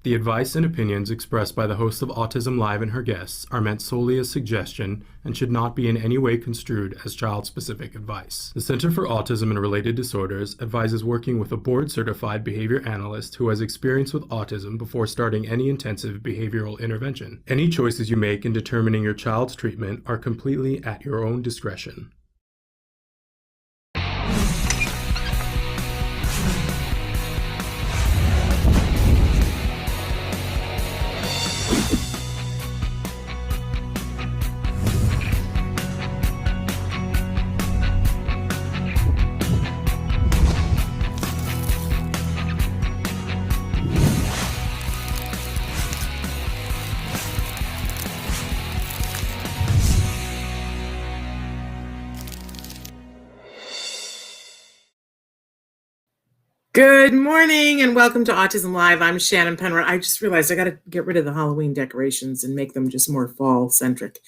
The advice and opinions expressed by the host of Autism-Live and her guests are meant solely as suggestion and should not be in any way construed as child-specific advice. The Center for Autism and Related Disorders advises working with a board-certified behavior analyst who has experience with autism before starting any intensive behavioral intervention. Any choices you make in determining your child's treatment are completely at your own discretion. Good morning and welcome to Autism Live. I'm Shannon Penrod. I just realized I got to get rid of the Halloween decorations and make them just more fall centric.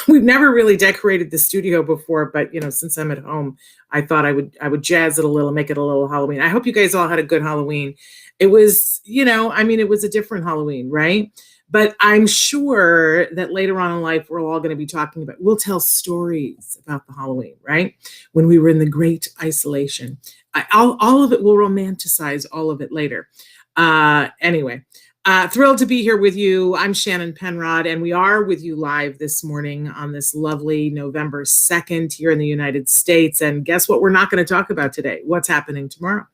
We've never really decorated the studio before, but since I'm at home, I thought I would jazz it a little, make it a little Halloween. I hope you guys all had a good Halloween. It was, it was a different Halloween, right? But I'm sure that later on in life, we're all going to be talking about, we'll tell stories about the Halloween, right? When we were in the great isolation. All of it will romanticize all of it later. Anyway, thrilled to be here with you. I'm Shannon Penrod, and we are with you live this morning on this lovely November 2nd here in the United States. And guess what we're not going to talk about today? What's happening tomorrow?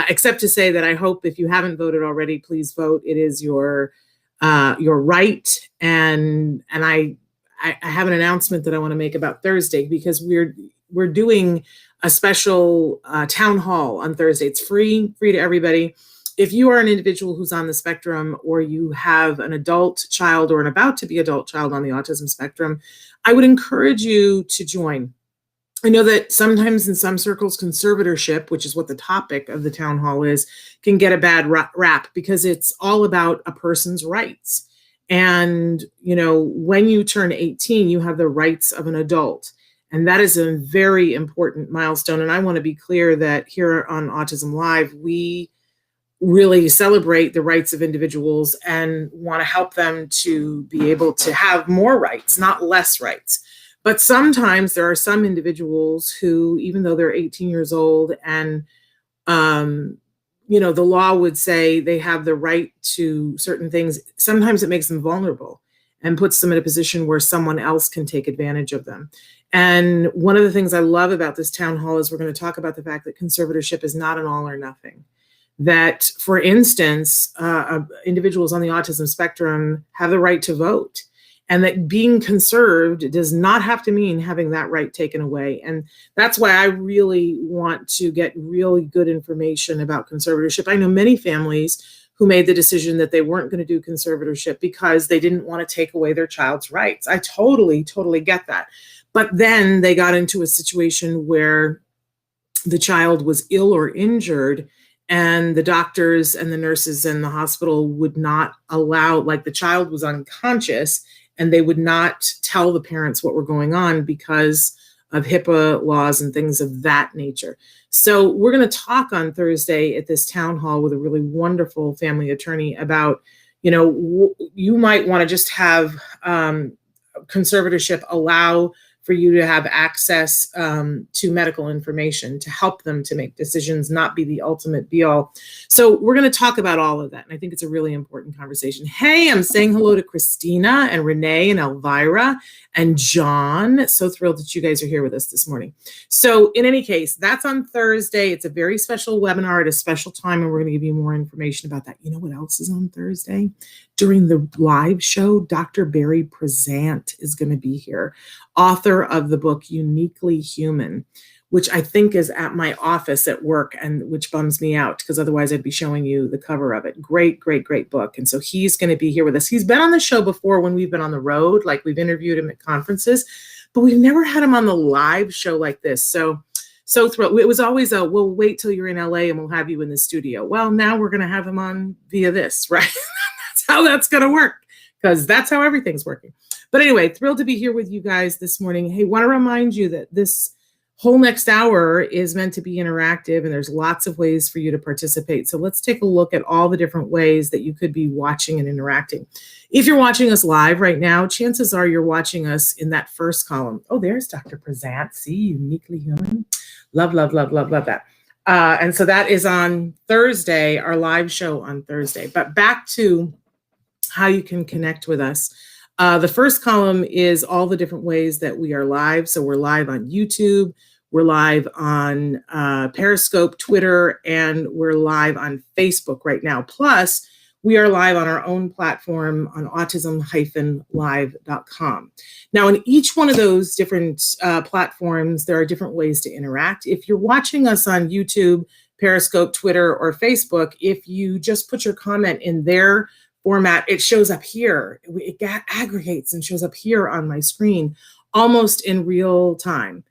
Except to say that I hope if you haven't voted already, please vote. It is your right. And I have an announcement that I want to make about Thursday because we're doing a special town hall on Thursday. It's free to everybody. If you are an individual who's on the spectrum or you have an adult child or an about to be adult child on the autism spectrum, I would encourage you to join. I know that sometimes in some circles, conservatorship, which is what the topic of the town hall is, can get a bad rap because it's all about a person's rights. And, when you turn 18, you have the rights of an adult. And that is a very important milestone. And I want to be clear that here on Autism Live, we really celebrate the rights of individuals and want to help them to be able to have more rights, not less rights. But sometimes there are some individuals who, even though they're 18 years old and, the law would say they have the right to certain things, sometimes it makes them vulnerable and puts them in a position where someone else can take advantage of them. And one of the things I love about this town hall is we're going to talk about the fact that conservatorship is not an all or nothing. That, for instance, individuals on the autism spectrum have the right to vote, and that being conserved does not have to mean having that right taken away. And that's why I really want to get really good information about conservatorship. I know many families who made the decision that they weren't going to do conservatorship because they didn't want to take away their child's rights. I totally get that. But then they got into a situation where the child was ill or injured, and the doctors and the nurses in the hospital would not allow, like the child was unconscious, and they would not tell the parents what were going on because of HIPAA laws and things of that nature. So we're going to talk on Thursday at this town hall with a really wonderful family attorney about, you might want to just have conservatorship allow for you to have access to medical information to help them to make decisions, not be the ultimate be all. So we're going to talk about all of that. And I think it's a really important conversation. Hey, I'm saying hello to Christina and Renee and Elvira and John. So thrilled that you guys are here with us this morning. So in any case, that's on Thursday. It's a very special webinar at a special time, and we're going to give you more information about that. You know what else is on Thursday? During the live show, Dr. Barry Prezant is going to be here, author of the book Uniquely Human, which I think is at my office at work, and which bums me out because otherwise I'd be showing you the cover of it. Great book. And so he's going to be here with us. He's been on the show before when we've been on the road, like we've interviewed him at conferences, but we've never had him on the live show like this. So thrilled. It was always we'll wait till you're in LA and we'll have you in the studio. Well, now we're going to have him on via this, right? That's how that's going to work, because that's how everything's working. But anyway, thrilled to be here with you guys this morning. Hey, want to remind you that this Whole next hour is meant to be interactive, and there's lots of ways for you to participate. So let's take a look at all the different ways that you could be watching and interacting. If you're watching us live right now, chances are you're watching us in that first column. Oh, there's Dr. Prezant. See, uniquely human. Love, love, love, love, love that. And so that is on Thursday, our live show on Thursday. But back to how you can connect with us. The first column is all the different ways that we are live. So we're live on YouTube, we're live on Periscope, Twitter, and we're live on Facebook right now. Plus, we are live on our own platform on autism-live.com. Now, in each one of those different platforms, there are different ways to interact. If you're watching us on YouTube, Periscope, Twitter, or Facebook, if you just put your comment in their format, it shows up here. It aggregates and shows up here on my screen almost in real time.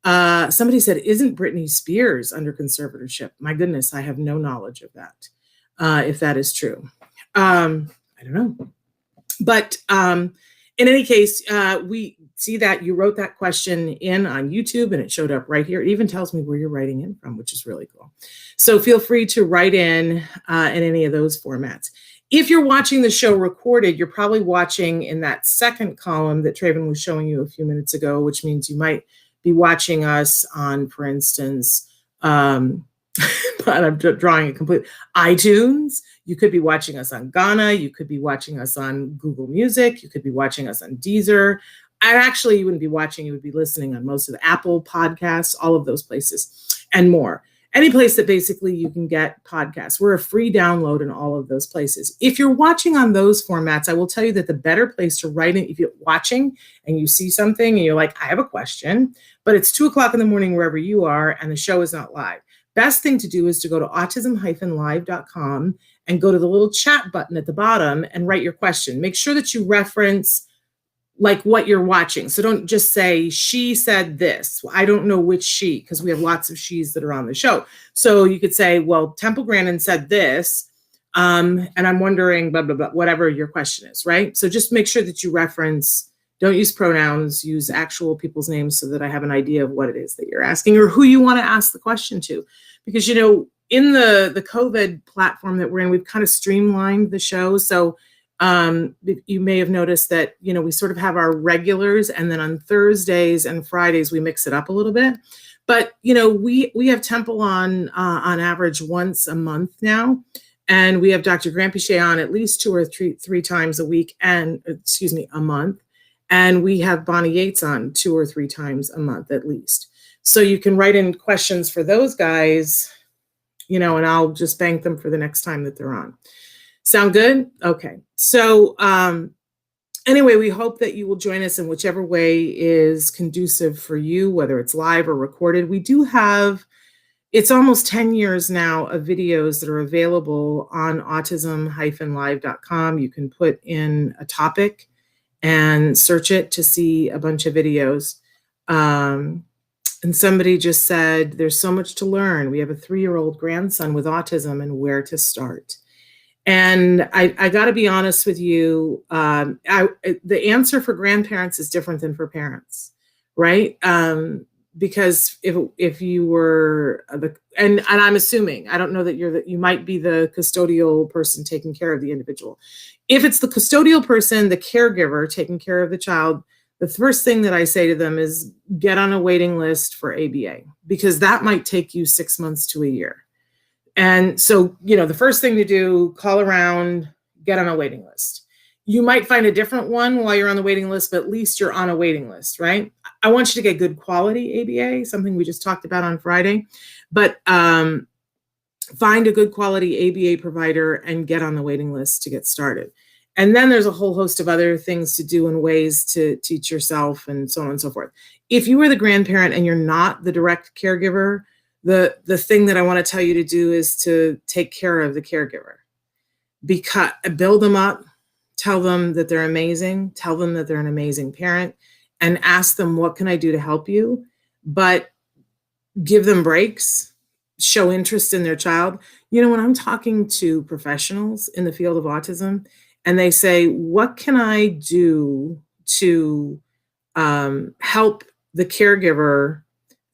Somebody said, isn't Britney Spears under conservatorship? My goodness, I have no knowledge of that, if that is true. I don't know. But in any case, we see that you wrote that question in on YouTube and it showed up right here. It even tells me where you're writing in from, which is really cool. So feel free to write in any of those formats. If you're watching the show recorded, you're probably watching in that second column that Traven was showing you a few minutes ago, which means you might be watching us on, for instance, but I'm drawing it completely, iTunes. You could be watching us on Ghana. You could be watching us on Google Music. You could be watching us on Deezer. And actually, you wouldn't be watching, you would be listening on most of the Apple podcasts, all of those places and more. Any place that basically you can get podcasts. We're a free download in all of those places. If you're watching on those formats, I will tell you that the better place to write in, if you're watching and you see something and you're like, I have a question, but it's 2:00 in the morning wherever you are and the show is not live. Best thing to do is to go to autism-live.com and go to the little chat button at the bottom and write your question. Make sure that you reference like what you're watching. So don't just say, she said this. I don't know which she, because we have lots of she's that are on the show. So you could say, well, Temple Grandin said this, and I'm wondering, blah, blah, blah, whatever your question is, right? So just make sure that you reference, don't use pronouns, use actual people's names so that I have an idea of what it is that you're asking or who you want to ask the question to. Because, you know, in the COVID platform that we're in, we've kind of streamlined the show. So you may have noticed that, you know, we sort of have our regulars and then on Thursdays and Fridays, we mix it up a little bit. But, you know, we have Temple on average once a month now. And we have Dr. Granpichet on at least 2 or 3 times a week and, a month. And we have Bonnie Yates on 2 or 3 times a month at least. So you can write in questions for those guys, you know, and I'll just bank them for the next time that they're on. Sound good? Okay. So anyway, we hope that you will join us in whichever way is conducive for you, whether it's live or recorded. We do have, it's almost 10 years now of videos that are available on autism-live.com. You can put in a topic and search it to see a bunch of videos. And somebody just said, there's so much to learn. We have a 3-year-old grandson with autism and where to start. And I got to be honest with you, the answer for grandparents is different than for parents, right? Because if you were, and I'm assuming, I don't know that you might be the custodial person taking care of the individual. If it's the custodial person, the caregiver taking care of the child, the first thing that I say to them is get on a waiting list for ABA, because that might take you 6 months to a year. And so, you know, the first thing to do, call around, get on a waiting list. You might find a different one while you're on the waiting list, but at least you're on a waiting list, right? I want you to get good quality ABA, something we just talked about on Friday, but find a good quality ABA provider and get on the waiting list to get started. And then there's a whole host of other things to do and ways to teach yourself and so on and so forth. If you are the grandparent and you're not the direct caregiver, the thing that I want to tell you to do is to take care of the caregiver. Because build them up, tell them that they're amazing, tell them that they're an amazing parent, and ask them, what can I do to help you? But give them breaks, show interest in their child. You know, when I'm talking to professionals in the field of autism and they say, what can I do to help the caregiver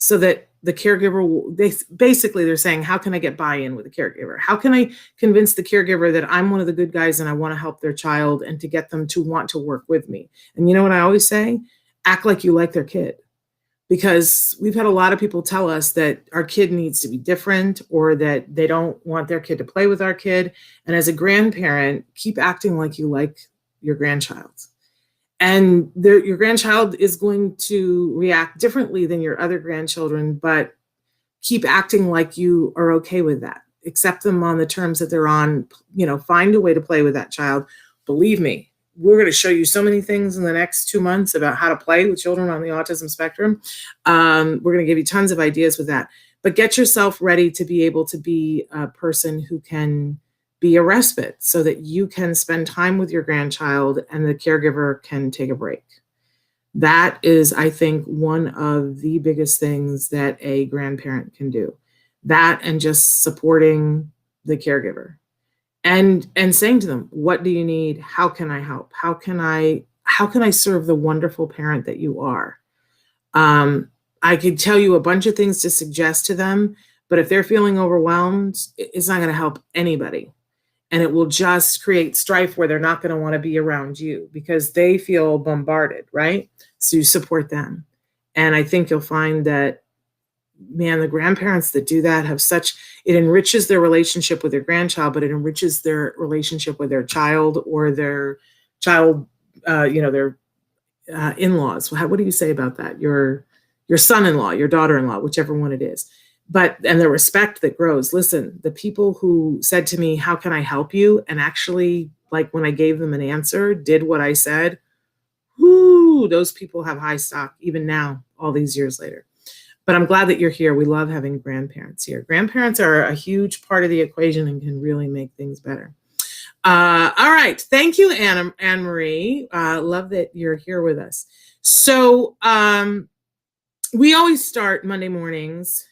so that the caregiver will, they're saying, how can I get buy-in with the caregiver? How can I convince the caregiver that I'm one of the good guys and I want to help their child and to get them to want to work with me? And you know what I always say? Act like you like their kid. Because we've had a lot of people tell us that our kid needs to be different or that they don't want their kid to play with our kid. And as a grandparent, keep acting like you like your grandchild. And your grandchild is going to react differently than your other grandchildren, but keep acting like you are okay with that. Accept them on the terms that they're on, find a way to play with that child. Believe me, we're going to show you so many things in the next 2 months about how to play with children on the autism spectrum. We're going to give you tons of ideas with that, but get yourself ready to be able to be a person who can be a respite so that you can spend time with your grandchild and the caregiver can take a break. That is, I think, one of the biggest things that a grandparent can do. That and just supporting the caregiver. And saying to them, what do you need? How can I help? How can I serve the wonderful parent that you are? I could tell you a bunch of things to suggest to them, but if they're feeling overwhelmed, it's not going to help anybody. And it will just create strife where they're not going to want to be around you because they feel bombarded, right? So you support them. And I think you'll find that, man, the grandparents that do that it enriches their relationship with their grandchild, but it enriches their relationship with their child or their child, their in-laws. What do you say about that? Your son-in-law, your daughter-in-law, whichever one it is. And the respect that grows. Listen, the people who said to me, how can I help you? And actually, like when I gave them an answer, did what I said, whoo, those people have high stock even now, all these years later. But I'm glad that you're here. We love having grandparents here. Grandparents are a huge part of the equation and can really make things better. All right. Thank you, Anne-Marie. Love that you're here with us. So we always start Monday mornings.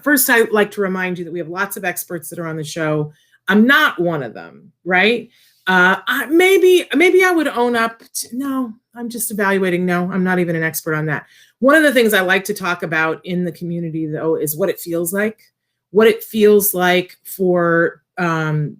First, I'd like to remind you that we have lots of experts that are on the show. I'm not one of them, right? Maybe I would own up to, no, I'm just evaluating. No, I'm not even an expert on that. One of the things I like to talk about in the community, though, is what it feels like. What it feels like for, I'm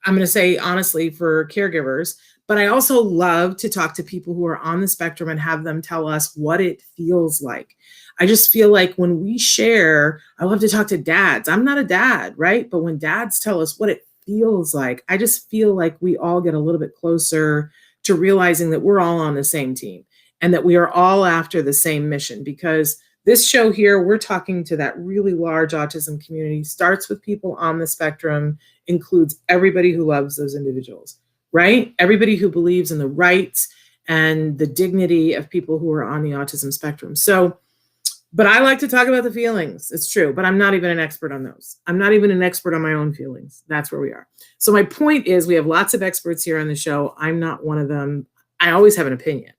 going to say honestly, for caregivers. But I also love to talk to people who are on the spectrum and have them tell us what it feels like. I just feel like when we share, I love to talk to dads. I'm not a dad, right? But when dads tell us what it feels like, I just feel like we all get a little bit closer to realizing that we're all on the same team and that we are all after the same mission. Because this show here, we're talking to that really large autism community, starts with people on the spectrum, includes everybody who loves those individuals, right? Everybody who believes in the rights and the dignity of people who are on the autism spectrum. So, but I like to talk about the feelings. It's true, but I'm not even an expert on those. I'm not even an expert on my own feelings. That's where we are. So my point is we have lots of experts here on the show. I'm not one of them. I always have an opinion.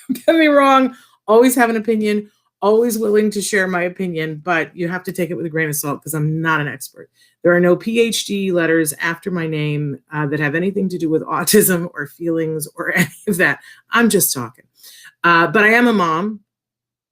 Don't get me wrong. Always have an opinion. Always willing to share my opinion, but you have to take it with a grain of salt because I'm not an expert. There are no PhD letters after my name that have anything to do with autism or feelings or any of that. I'm just talking. But I am a mom.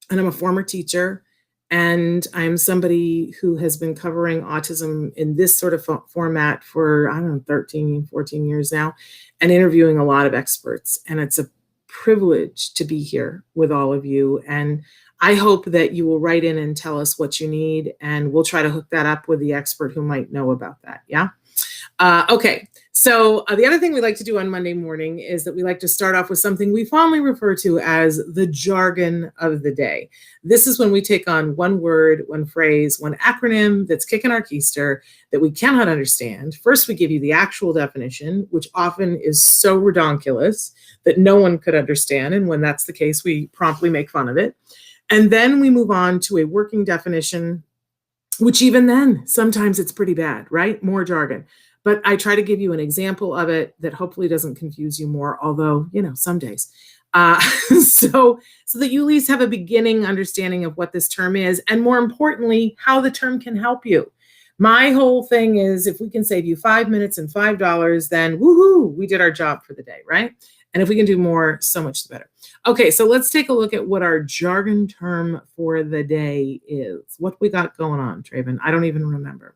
And I'm a former teacher, and I'm somebody who has been covering autism in this sort of format for, 13, 14 years now, and interviewing a lot of experts. And it's a privilege to be here with all of you. And I hope that you will write in and tell us what you need, and we'll try to hook that up with the expert who might know about that. Yeah? Okay. So the other thing we like to do on Monday morning is that we like to start off with something we fondly refer to as the jargon of the day. This is when we take on one word, one phrase, one acronym that's kicking our keister that we cannot understand. First, we give you the actual definition, which often is so redonkulous that no one could understand. And when that's the case, we promptly make fun of it. And then we move on to a working definition, which even then, sometimes it's pretty bad, right? More jargon. But I try to give you an example of it that hopefully doesn't confuse you more, although, some days. So that you at least have a beginning understanding of what this term is, and more importantly, how the term can help you. My whole thing is if we can save you 5 minutes and $5, then woohoo, we did our job for the day, right? And if we can do more, so much the better. Okay, so let's take a look at what our jargon term for the day is. What we got going on, Traven? I don't even remember.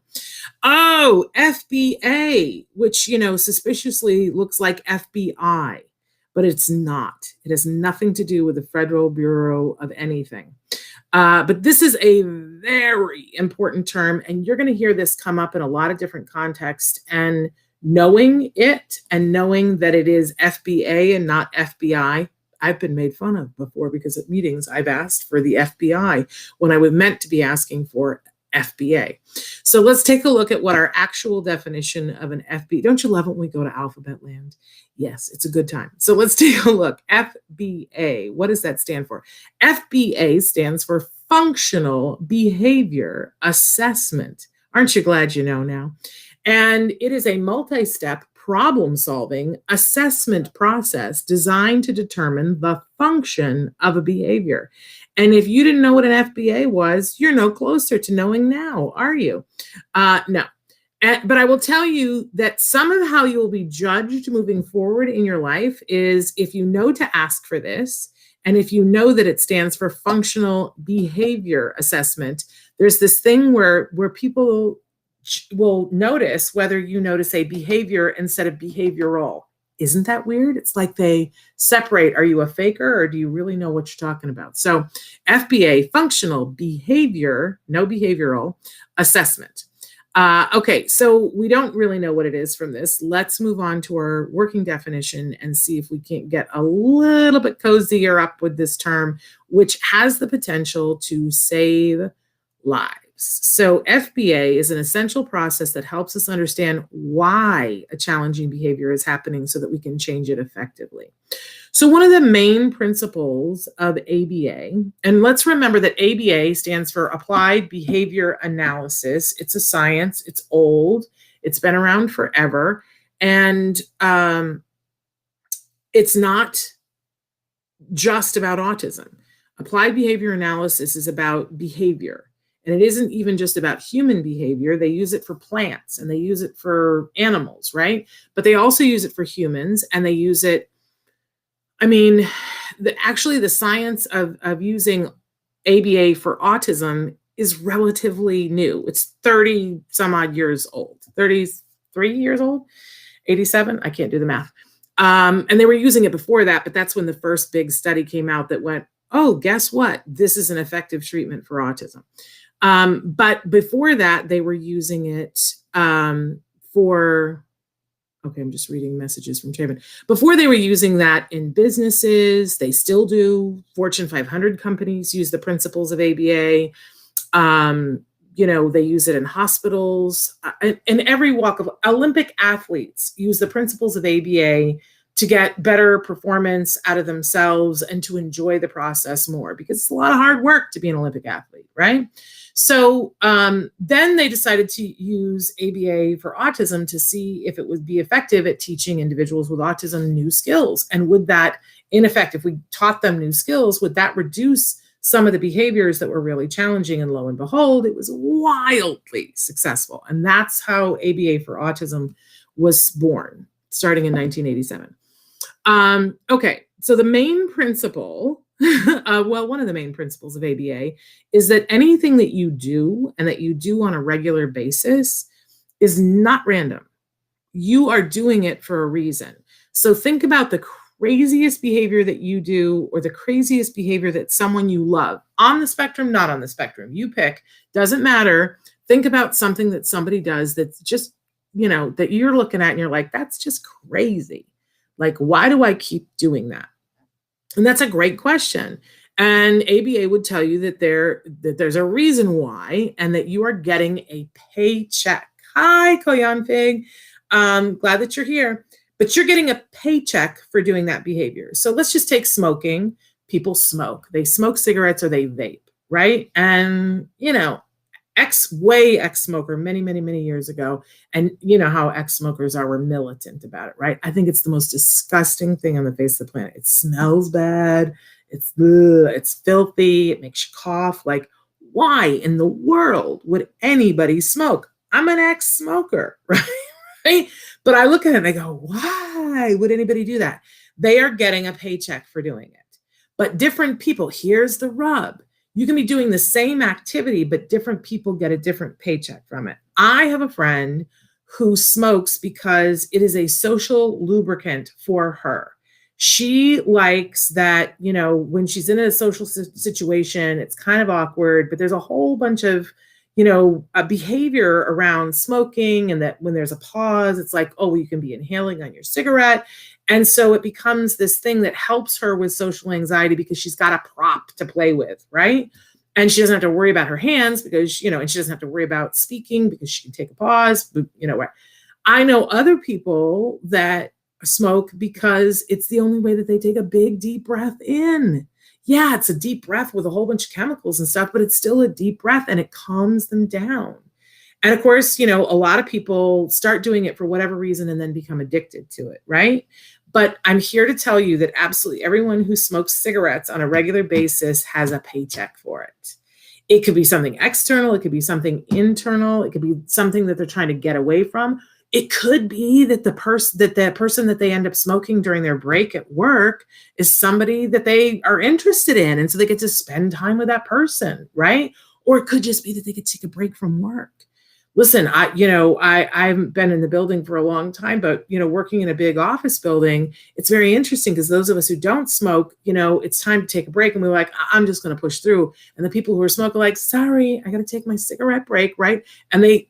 Oh, FBA, which, suspiciously looks like FBI, but it's not. It has nothing to do with the Federal Bureau of anything. But this is a very important term, and you're going to hear this come up in a lot of different contexts. And knowing it and knowing that it is FBA and not FBI, I've been made fun of before because at meetings I've asked for the FBI when I was meant to be asking for FBA. So let's take a look at what our actual definition of an FBA. Don't you love it when we go to alphabet land? Yes, it's a good time. So let's take a look. FBA, what does that stand for? FBA stands for Functional Behavior Assessment. Aren't you glad you know now? And it is a multi-step problem-solving assessment process designed to determine the function of a behavior. And if you didn't know what an FBA was, you're no closer to knowing now, are you? No. But I will tell you that some of how you will be judged moving forward in your life is if you know to ask for this, and if you know that it stands for Functional Behavior Assessment. There's this thing where people will notice whether you notice a behavior instead of behavioral. Isn't that weird? It's like they separate. Are you a faker or do you really know what you're talking about? So FBA, Functional Behavior, no behavioral Assessment. Okay, so we don't really know what it is from this. Let's move on to our working definition and see if we can't get a little bit cozier up with this term, which has the potential to save lives. So FBA is an essential process that helps us understand why a challenging behavior is happening so that we can change it effectively. So one of the main principles of ABA, and let's remember that ABA stands for Applied Behavior Analysis. It's a science, it's old, it's been around forever, and it's not just about autism. Applied behavior analysis is about behavior. And it isn't even just about human behavior. They use it for plants and they use it for animals, right? But they also use it for humans, and they use it, actually the science of using ABA for autism is relatively new. It's 30 some odd years old, 33 years old, 87, I can't do the math. And they were using it before that, but that's when the first big study came out that went, oh, guess what? This is an effective treatment for autism. But before that, they were using it for, okay, I'm just reading messages from Chairman. Before they were using that in businesses, they still do. Fortune 500 companies use the principles of ABA. They use it in hospitals. In every walk of Olympic athletes use the principles of ABA to get better performance out of themselves and to enjoy the process more, because it's a lot of hard work to be an Olympic athlete, right? So then they decided to use ABA for autism to see if it would be effective at teaching individuals with autism new skills. And would that, in effect, if we taught them new skills, would that reduce some of the behaviors that were really challenging? And lo and behold, it was wildly successful. And that's how ABA for autism was born, starting in 1987. Okay, so the main principle, one of the main principles of ABA is that anything that you do and that you do on a regular basis is not random. You are doing it for a reason. So think about the craziest behavior that you do or the craziest behavior that someone you love, on the spectrum, not on the spectrum, you pick, doesn't matter. Think about something that somebody does that's just, that you're looking at and you're like, that's just crazy. Like, why do I keep doing that? And that's a great question. And ABA would tell you that there's a reason why, and that you are getting a paycheck. Hi, Koyan Fig. Glad that you're here. But you're getting a paycheck for doing that behavior. So let's just take smoking. People smoke. They smoke cigarettes or they vape, right? And, ex-smoker many, many, many years ago. And you know how ex-smokers are, we're militant about it, right? I think it's the most disgusting thing on the face of the planet. It smells bad. It's filthy. It makes you cough. Like, why in the world would anybody smoke? I'm an ex-smoker, right? But I look at it and I go, why would anybody do that? They are getting a paycheck for doing it. But different people, here's the rub. You can be doing the same activity, but different people get a different paycheck from it. I have a friend who smokes because it is a social lubricant for her. She likes that, when she's in a social situation, it's kind of awkward, but there's a whole bunch of, a behavior around smoking, and that when there's a pause, it's like, oh, you can be inhaling on your cigarette. And so it becomes this thing that helps her with social anxiety because she's got a prop to play with, right? And she doesn't have to worry about her hands because, and she doesn't have to worry about speaking because she can take a pause. I know other people that smoke because it's the only way that they take a big, deep breath in. Yeah, it's a deep breath with a whole bunch of chemicals and stuff, but it's still a deep breath and it calms them down. And of course, a lot of people start doing it for whatever reason and then become addicted to it, right? But I'm here to tell you that absolutely everyone who smokes cigarettes on a regular basis has a paycheck for it. It could be something external. It could be something internal. It could be something that they're trying to get away from. It could be that the person that they end up smoking during their break at work is somebody that they are interested in. And so they get to spend time with that person, right? Or it could just be that they could take a break from work. Listen, I haven't been in the building for a long time, but, working in a big office building, it's very interesting because those of us who don't smoke, it's time to take a break. And we're like, I'm just going to push through. And the people who are smoking are like, sorry, I got to take my cigarette break, right? And they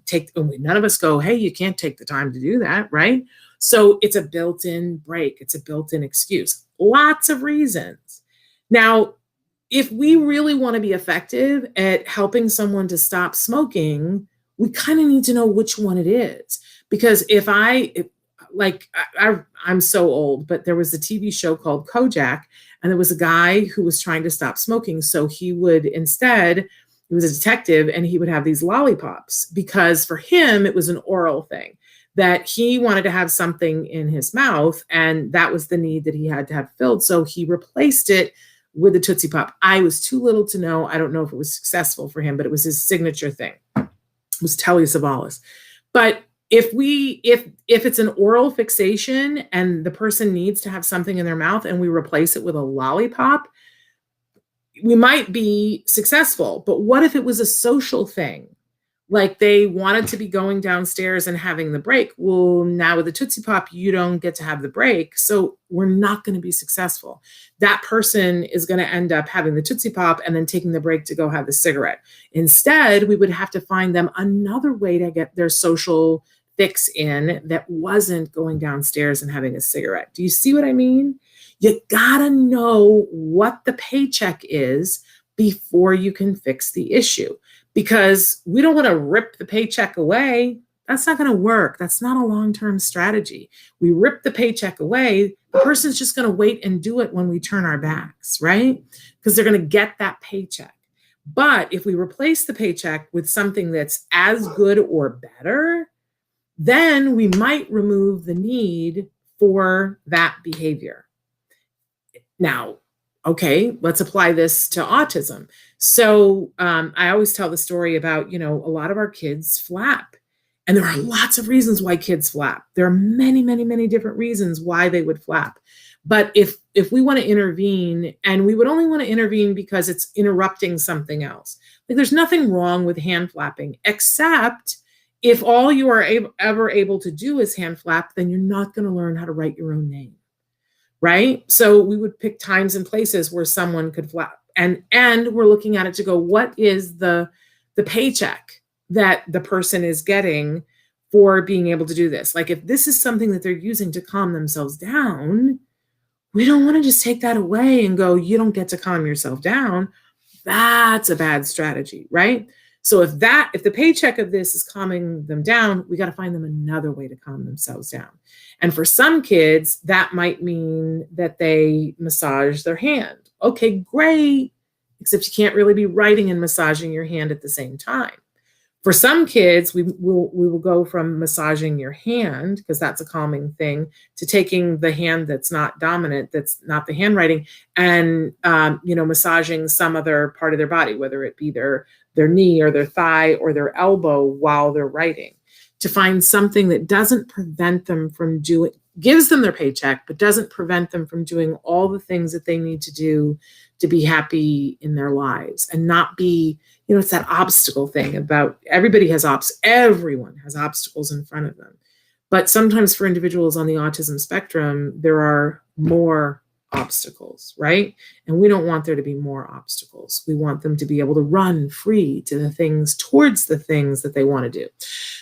take, none of us go, hey, you can't take the time to do that, right? So it's a built-in break. It's a built-in excuse. Lots of reasons. Now, if we really want to be effective at helping someone to stop smoking, we kind of need to know which one it is. Because I'm so old, but there was a TV show called Kojak, and there was a guy who was trying to stop smoking. So he was a detective, and he would have these lollipops because for him, it was an oral thing that he wanted to have something in his mouth. And that was the need that he had to have filled. So he replaced it with a Tootsie Pop. I was too little to know. I don't know if it was successful for him, but it was his signature thing. It was Telly Savalas. But if it's an oral fixation and the person needs to have something in their mouth and we replace it with a lollipop, we might be successful. But what if it was a social thing? Like they wanted to be going downstairs and having the break. Well, now with the Tootsie Pop, you don't get to have the break. So we're not going to be successful. That person is going to end up having the Tootsie Pop and then taking the break to go have the cigarette. Instead, we would have to find them another way to get their social fix in that wasn't going downstairs and having a cigarette. Do you see what I mean? You got to know what the paycheck is before you can fix the issue. Because we don't want to rip the paycheck away. That's not going to work. That's not a long-term strategy. We rip the paycheck away. The person's just going to wait and do it when we turn our backs, right? Because they're going to get that paycheck. But if we replace the paycheck with something that's as good or better, then we might remove the need for that behavior. Now, okay, let's apply this to autism. So I always tell the story about, a lot of our kids flap. And there are lots of reasons why kids flap. There are many, many, many different reasons why they would flap. But if we want to intervene, and we would only want to intervene because it's interrupting something else. Like there's nothing wrong with hand flapping, except if all you are ever able to do is hand flap, then you're not going to learn how to write your own name. Right? So we would pick times and places where someone could flap. And we're looking at it to go, what is the paycheck that the person is getting for being able to do this? Like if this is something that they're using to calm themselves down, we don't want to just take that away and go, you don't get to calm yourself down. That's a bad strategy, right? So if the paycheck of this is calming them down, we got to find them another way to calm themselves down. And for some kids, that might mean that they massage their hand. Okay, great. Except you can't really be writing and massaging your hand at the same time. For some kids, we will go from massaging your hand, because that's a calming thing, to taking the hand that's not dominant, that's not the handwriting, and massaging some other part of their body, whether it be their knee or their thigh or their elbow while they're writing, to find something that doesn't prevent them from gives them their paycheck, but doesn't prevent them from doing all the things that they need to do to be happy in their lives and not be, it's that obstacle thing about everybody has everyone has obstacles in front of them. But sometimes for individuals on the autism spectrum, there are more obstacles, right? And we don't want there to be more obstacles. We want them to be able to run free towards the things that they want to do.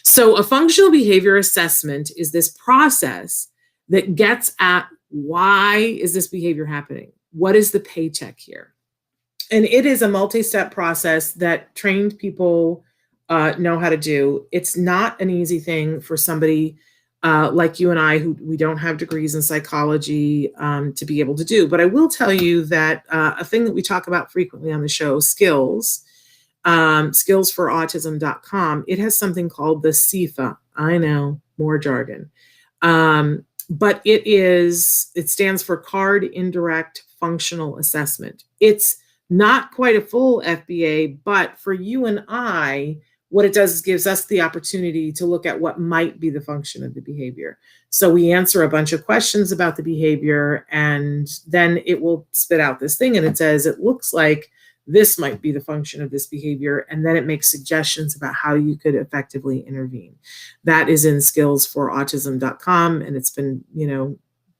So a functional behavior assessment is this process that gets at why is this behavior happening? What is the paycheck here? And it is a multi-step process that trained people know how to do. It's not an easy thing for somebody like you and I, who we don't have degrees in psychology, to be able to do. But I will tell you that a thing that we talk about frequently on the show, skills, skillsforautism.com, it has something called the CIFA. I know, more jargon. But it stands for Card Indirect Functional Assessment. It's not quite a full FBA, but for you and I, what it does is gives us the opportunity to look at what might be the function of the behavior. So we answer a bunch of questions about the behavior, and then it will spit out this thing, and it says, it looks like this might be the function of this behavior, and then it makes suggestions about how you could effectively intervene. That is in skillsforautism.com, and it's been,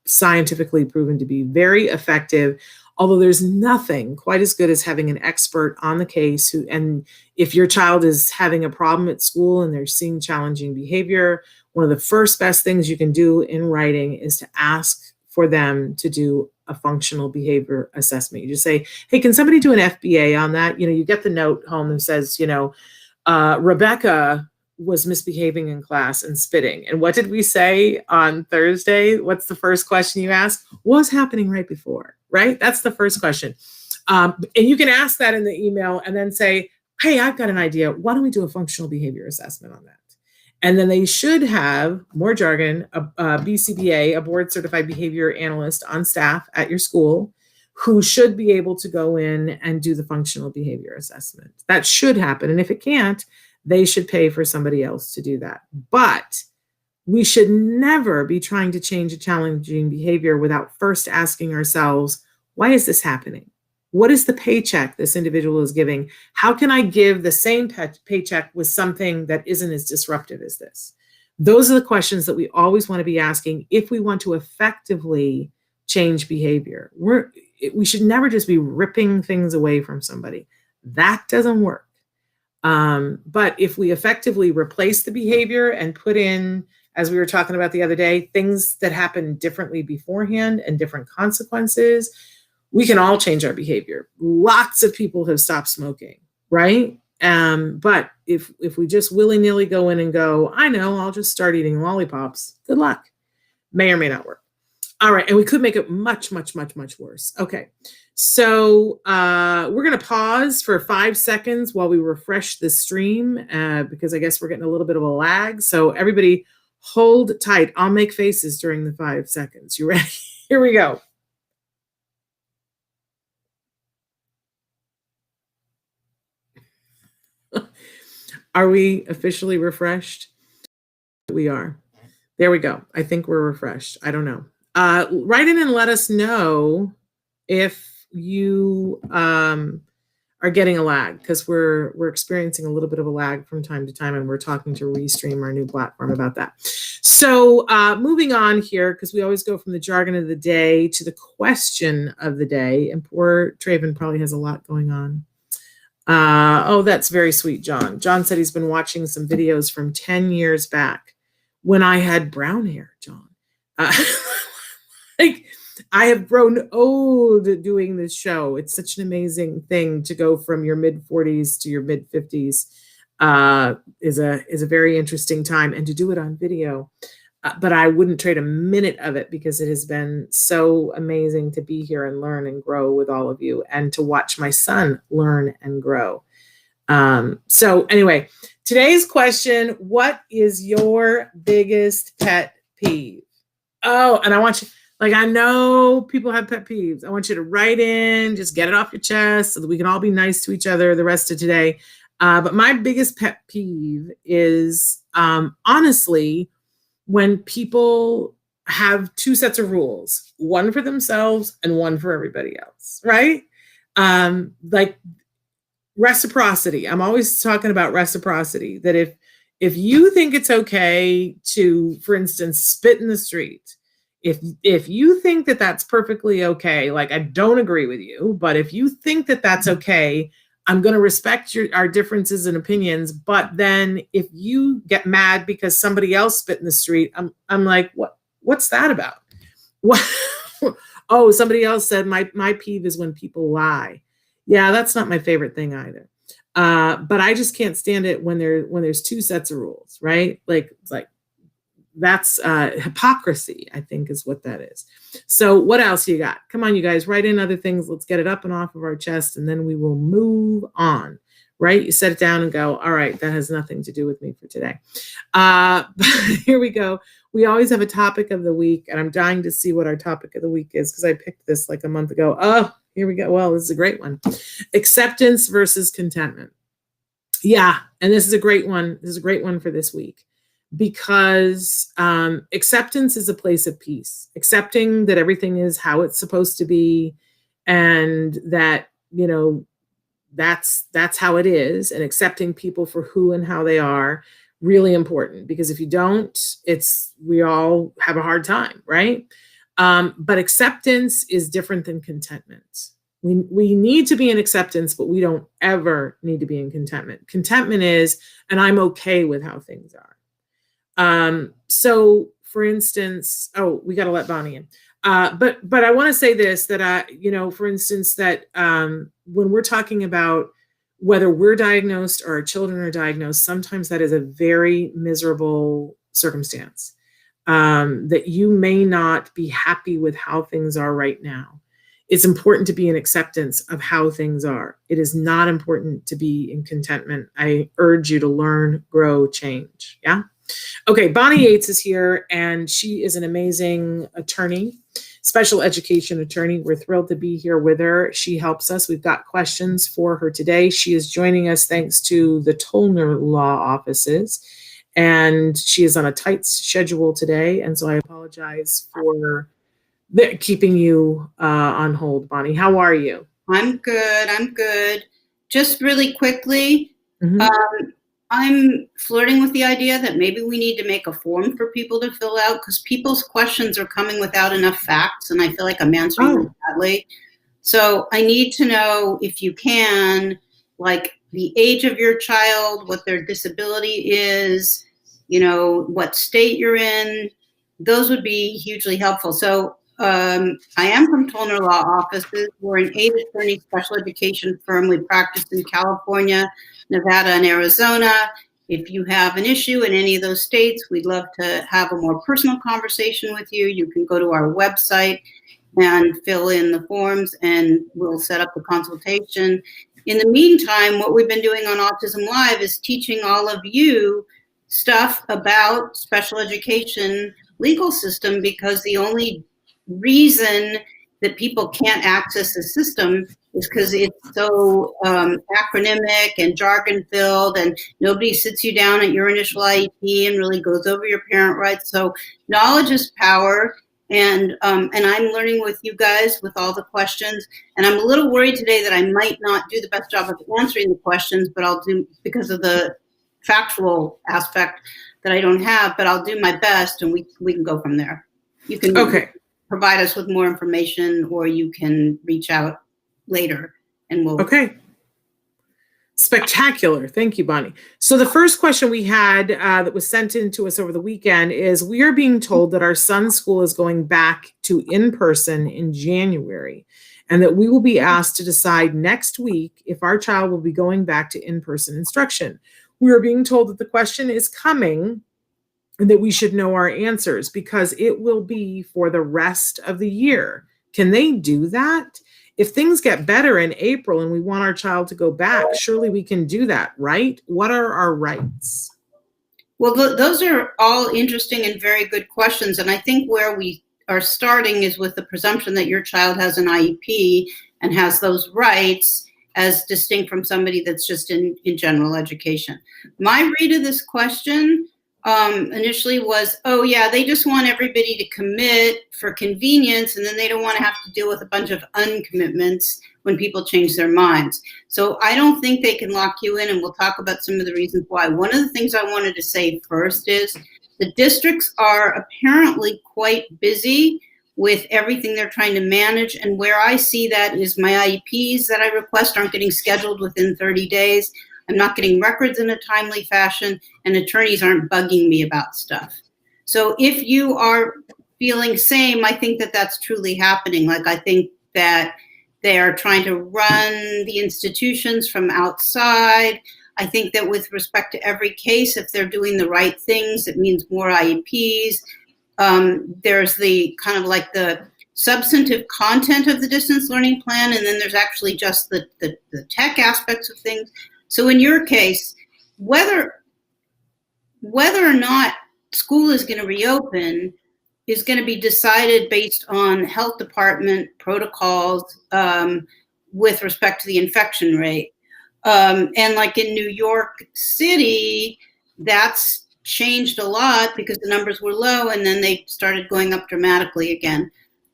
scientifically proven to be very effective. Although there's nothing quite as good as having an expert on the case and if your child is having a problem at school and they're seeing challenging behavior, one of the first best things you can do in writing is to ask for them to do a functional behavior assessment. You just say, hey, can somebody do an FBA on that? You get the note home that says, Rebecca was misbehaving in class and spitting. And what did we say on Thursday? What's the first question you ask? What was happening right before, right? That's the first question. And you can ask that in the email and then say, hey, I've got an idea. Why don't we do a functional behavior assessment on that? And then they should have, more jargon, a BCBA, a board certified behavior analyst on staff at your school who should be able to go in and do the functional behavior assessment. That should happen. And if it can't, they should pay for somebody else to do that. But we should never be trying to change a challenging behavior without first asking ourselves, why is this happening? What is the paycheck this individual is giving? How can I give the same paycheck with something that isn't as disruptive as this? Those are the questions that we always want to be asking if we want to effectively change behavior. We should never just be ripping things away from somebody. That doesn't work. But if we effectively replace the behavior and put in, as we were talking about the other day, things that happen differently beforehand and different consequences, we can all change our behavior. Lots of people have stopped smoking, right? But if we just willy-nilly go in and go, I know, I'll just start eating lollipops, good luck. May or may not work. All right, and we could make it much, much, much, much worse. Okay, so we're gonna pause for 5 seconds while we refresh the stream because I guess we're getting a little bit of a lag. So everybody hold tight. I'll make faces during the 5 seconds. You ready? Here we go. Are we officially refreshed? We are. There we go. I think we're refreshed. I don't know. Write in and let us know if you are getting a lag, because we're experiencing a little bit of a lag from time to time, and we're talking to Restream, our new platform, about that. So moving on here, because we always go from the jargon of the day to the question of the day, and poor Traven probably has a lot going on. Oh, that's very sweet, John. John said he's been watching some videos from 10 years back when I had brown hair, John. Like, I have grown old doing this show. It's such an amazing thing to go from your mid-40s to your mid-50s. Is a very interesting time, and to do it on video. But I wouldn't trade a minute of it, because it has been so amazing to be here and learn and grow with all of you, and to watch my son learn and grow. So anyway, today's question: what is your biggest pet peeve? Oh, and I want you, like, I know people have pet peeves. I want you to write in, just get it off your chest so that we can all be nice to each other the rest of today. But my biggest pet peeve is, honestly, when people have two sets of rules, one for themselves and one for everybody else, right? Like reciprocity. I'm always talking about reciprocity, that if you think it's okay to, for instance, spit in the street, if you think that that's perfectly okay, like I don't agree with you, but if you think that that's okay, I'm going to respect our differences and opinions. But then if you get mad because somebody else spit in the street, I'm like, what's that about? What? Oh, somebody else said my peeve is when people lie. Yeah, that's not my favorite thing either. But I just can't stand it when there's two sets of rules, right? Like that's hypocrisy, I think is what that is. So what else you got? Come on, you guys, write in other things. Let's get it up and off of our chest, and then we will move on, right? You set it down and go, all right, that has nothing to do with me for today. But here we go. We always have a topic of the week, and I'm dying to see what our topic of the week is because I picked this like a month ago. Oh, here we go. Well, this is a great one. Acceptance versus contentment. Yeah, and this is a great one. This is a great one for this week. Because acceptance is a place of peace, accepting that everything is how it's supposed to be, and that, you know, that's how it is, and accepting people for who and how they are, really important, because if you don't, we all have a hard time, right? But acceptance is different than contentment. We need to be in acceptance, but we don't ever need to be in contentment. Contentment is, and I'm okay with how things are. So for instance, we got to let Bonnie in. But I want to say this, that for instance, that when we're talking about whether we're diagnosed or our children are diagnosed, sometimes that is a very miserable circumstance, that you may not be happy with how things are right now. It's important to be in acceptance of how things are. It is not important to be in contentment. I urge you to learn, grow, change. Yeah. Okay, Bonnie Yates is here, and she is an amazing attorney, special education attorney. We're thrilled to be here with her. She helps us. We've got questions for her today. She is joining us thanks to the Tollner Law Offices, and she is on a tight schedule today, and so I apologize for keeping you on hold, Bonnie. How are you? I'm good. Just really quickly, I'm flirting with the idea that maybe we need to make a form for people to fill out, because people's questions are coming without enough facts, and I feel like I'm answering them badly. So I need to know, if you can, like the age of your child, what their disability is, what state you're in. Those would be hugely helpful. So I am from Tollner Law Offices. We're an 8-attorney special education firm. We practice in California, Nevada, and Arizona. If you have an issue in any of those states, we'd love to have a more personal conversation with you. You can go to our website and fill in the forms, and we'll set up the consultation. In the meantime, what we've been doing on Autism-Live is teaching all of you stuff about special education legal system, because the only reason that people can't access the system is because it's so acronymic and jargon filled, and nobody sits you down at your initial IEP and really goes over your parent rights. So knowledge is power, and I'm learning with you guys with all the questions. And I'm a little worried today that I might not do the best job of answering the questions, but I'll do, because of the factual aspect that I don't have, but I'll do my best, and we can go from there. You can provide us with more information, or you can reach out later and we'll. Okay. Spectacular. Thank you, Bonnie. So the first question we had that was sent in to us over the weekend is, we are being told that our son's school is going back to in-person in January, and that we will be asked to decide next week if our child will be going back to in-person instruction. We are being told that the question is coming and that we should know our answers, because it will be for the rest of the year. Can they do that? If things get better in April and we want our child to go back, surely we can do that, right? What are our rights? Well, those are all interesting and very good questions. And I think where we are starting is with the presumption that your child has an IEP and has those rights, as distinct from somebody that's just in general education. My read of this question initially was, oh yeah, they just want everybody to commit for convenience, and then they don't want to have to deal with a bunch of uncommitments when people change their minds. So I don't think they can lock you in, and we'll talk about some of the reasons why. One of the things I wanted to say first is the districts are apparently quite busy with everything they're trying to manage, and where I see that is my IEPs that I request aren't getting scheduled within 30 days. I'm not getting records in a timely fashion, and attorneys aren't bugging me about stuff. So if you are feeling same, I think that that's truly happening. Like, I think that they are trying to run the institutions from outside. I think that with respect to every case, if they're doing the right things, it means more IEPs. There's the kind of like the substantive content of the distance learning plan, and then there's actually just the tech aspects of things. So in your case, whether or not school is going to reopen is going to be decided based on health department protocols with respect to the infection rate. And like in New York City, that's changed a lot because the numbers were low and then they started going up dramatically again.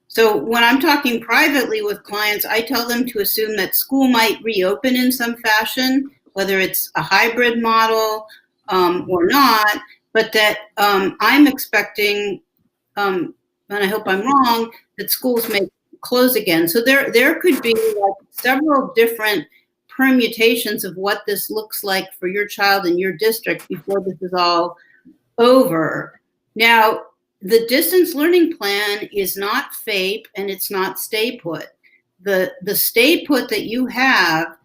So when I'm talking privately with clients, I tell them to assume that school might reopen in some fashion, whether it's a hybrid model or not, but that I'm expecting, and I hope I'm wrong, that schools may close again. So there could be like several different permutations of what this looks like for your child in your district before this is all over. Now, the distance learning plan is not FAPE and it's not stay put. The stay put that you have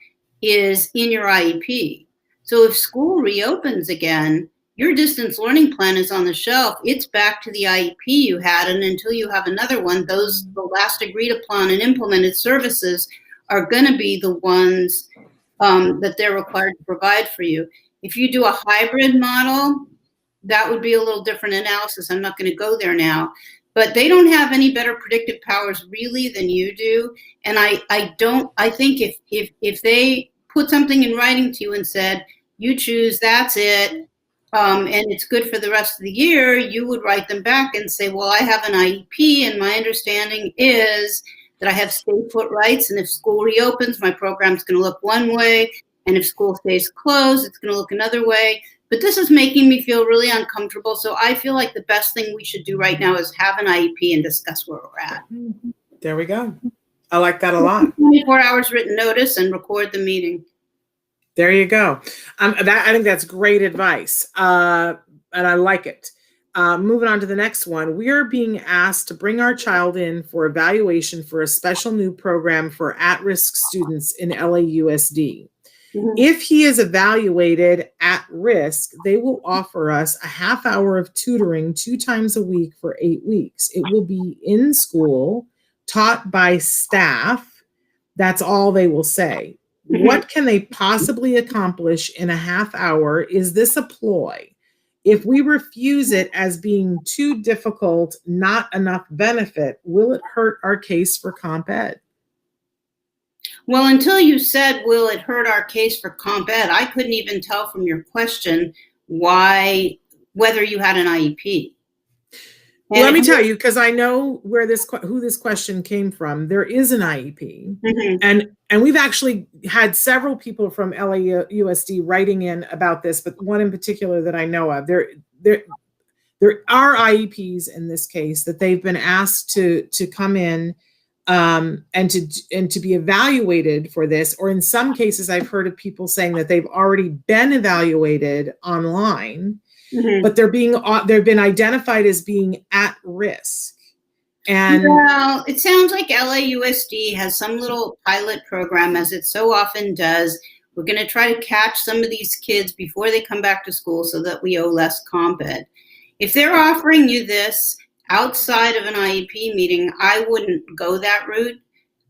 is in your IEP. So if school reopens again, your distance learning plan is on the shelf. It's back to the IEP you had, and until you have another one, the last agreed upon and implemented services are going to be the ones that they're required to provide for you. If you do a hybrid model, that would be a little different analysis. I'm not going to go there now, but they don't have any better predictive powers really than you do. And I think if they put something in writing to you and said, you choose, that's it, and it's good for the rest of the year, you would write them back and say, well, I have an IEP, and my understanding is that I have stay put rights, and if school reopens, my program's going to look one way, and if school stays closed, it's going to look another way. But this is making me feel really uncomfortable, so I feel like the best thing we should do right now is have an IEP and discuss where we're at. There we go. I like that a lot. 24 hours written notice and record the meeting. There you go. I think that's great advice, and I like it. Moving on to the next one. We are being asked to bring our child in for evaluation for a special new program for at-risk students in LAUSD. Mm-hmm. If he is evaluated at risk, they will offer us a half hour of tutoring 2 times a week for 8 weeks. It will be in school, taught by staff. That's all they will say. Mm-hmm. What can they possibly accomplish in a half hour? Is this a ploy? If we refuse it as being too difficult, not enough benefit, will it hurt our case for Comp Ed? Well, until you said, will it hurt our case for Comp Ed, I couldn't even tell from your question whether you had an IEP. Well, let me tell you, because I know who this question came from. There is an IEP, mm-hmm. and we've actually had several people from LAUSD writing in about this, but one in particular that I know of. There are IEPs in this case that they've been asked to come in and to be evaluated for this, or in some cases, I've heard of people saying that they've already been evaluated online. Mm-hmm. But they've been identified as being at risk. And well, it sounds like LAUSD has some little pilot program, as it so often does. We're going to try to catch some of these kids before they come back to school so that we owe less Comp Ed. If they're offering you this outside of an IEP meeting, I wouldn't go that route.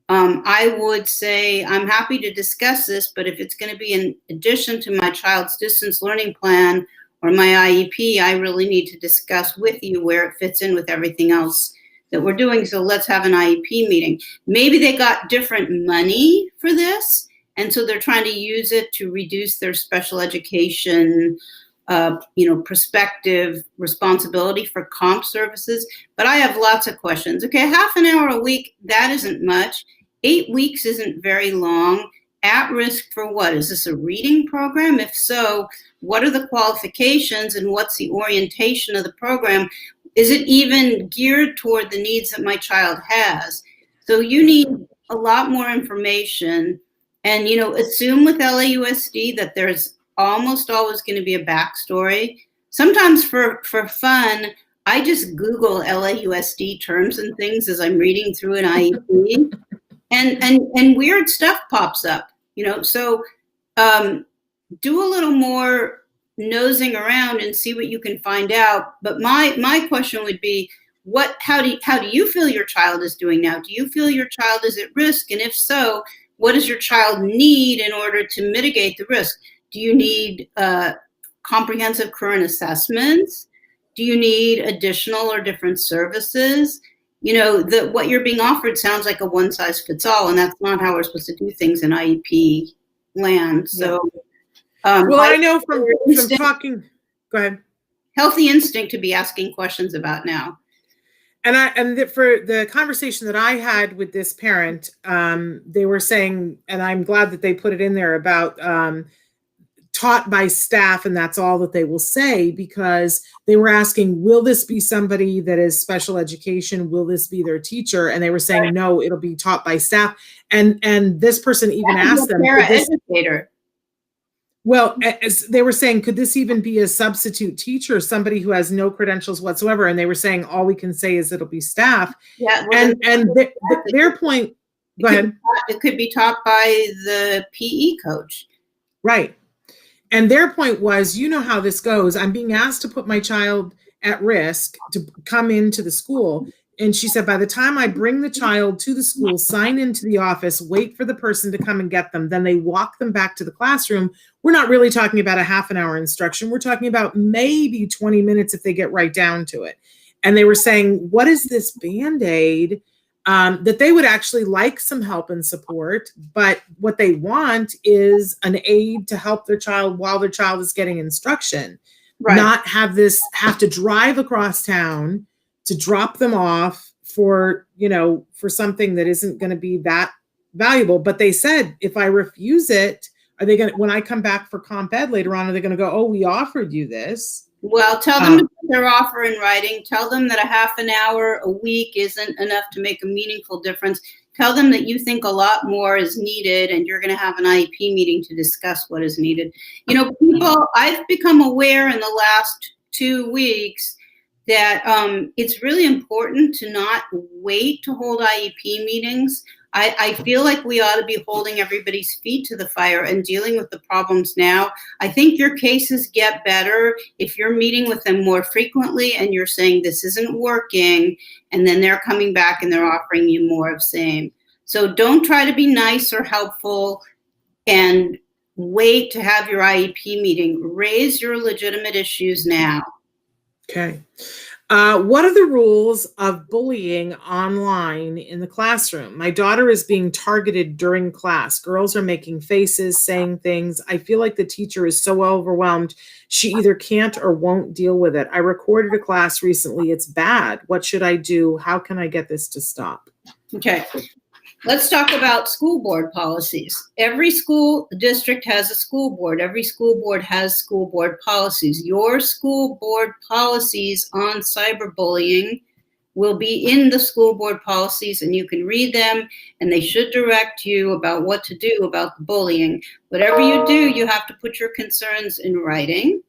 I would say, I'm happy to discuss this, but if it's going to be in addition to my child's distance learning plan or my IEP, I really need to discuss with you where it fits in with everything else that we're doing. So let's have an IEP meeting. Maybe they got different money for this, and so they're trying to use it to reduce their special education prospective responsibility for comp services. But I have lots of questions. Okay, half an hour a week, that isn't much. 8 weeks isn't very long. At risk for what? Is this a reading program? If so, what are the qualifications and what's the orientation of the program? Is it even geared toward the needs that my child has? So you need a lot more information, and, assume with LAUSD that there's almost always going to be a backstory. Sometimes for fun, I just Google LAUSD terms and things as I'm reading through an IEP, and weird stuff pops up, so do a little more nosing around and see what you can find out. But my question would be, how do you feel your child is doing now? Do you feel your child is at risk? And if so, what does your child need in order to mitigate the risk? Do you need comprehensive current assessments? Do you need additional or different services? What you're being offered sounds like a one size fits all, and that's not how we're supposed to do things in IEP land. So, I know from talking. Go ahead. Healthy instinct to be asking questions about now. For the conversation that I had with this parent, they were saying, and I'm glad that they put it in there about taught by staff, and that's all that they will say, because they were asking, will this be somebody that is special education? Will this be their teacher? And they were saying, no, it'll be taught by staff. And this person even asked them, educator. Well, as they were saying, could this even be a substitute teacher, somebody who has no credentials whatsoever? And they were saying, all we can say is it'll be staff. Yeah. Well, and their point, go ahead. It could be taught by the PE coach. Right. And their point was, how this goes. I'm being asked to put my child at risk to come into the school. And she said, by the time I bring the child to the school, sign into the office, wait for the person to come and get them, then they walk them back to the classroom. We're not really talking about a half an hour instruction. We're talking about maybe 20 minutes if they get right down to it. And they were saying, what is this Band-Aid? That they would actually like some help and support, but what they want is an aid to help their child while their child is getting instruction, not have to drive across town to drop them off for something that isn't going to be that valuable. But they said, if I refuse it, are they going to, when I come back for comp ed later on, are they going to go, oh, we offered you this? Well, tell them to put their offer in writing. Tell them that a half an hour a week isn't enough to make a meaningful difference. Tell them that you think a lot more is needed, and you're going to have an IEP meeting to discuss what is needed. I've become aware in the last 2 weeks that it's really important to not wait to hold IEP meetings. I feel like we ought to be holding everybody's feet to the fire and dealing with the problems now. I think your cases get better if you're meeting with them more frequently and you're saying this isn't working, and then they're coming back and they're offering you more of same. So don't try to be nice or helpful and wait to have your IEP meeting. Raise your legitimate issues now. Okay. What are the rules of bullying online in the classroom? My daughter is being targeted during class. Girls are making faces, saying things. I feel like the teacher is so overwhelmed. She either can't or won't deal with it. I recorded a class recently. It's bad. What should I do? How can I get this to stop? Okay. Let's talk about school board policies. Every school district has a school board. Every school board has school board policies. Your school board policies on cyberbullying will be in the school board policies, and you can read them, and they should direct you about what to do about the bullying. Whatever you do, you have to put your concerns in writing.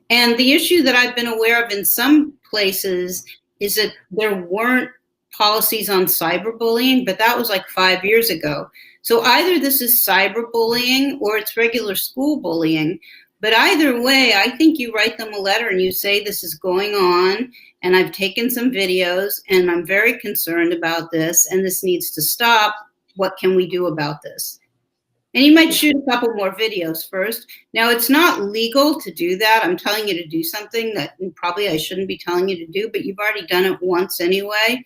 And the issue that I've been aware of in some places is that there weren't policies on cyberbullying, but that was like 5 years ago. So either this is cyberbullying or it's regular school bullying. But either way, I think you write them a letter and you say, this is going on, and I've taken some videos, and I'm very concerned about this, and this needs to stop. What can we do about this? And you might shoot a couple more videos first. Now, it's not legal to do that. I'm telling you to do something that probably I shouldn't be telling you to do, but you've already done it once anyway.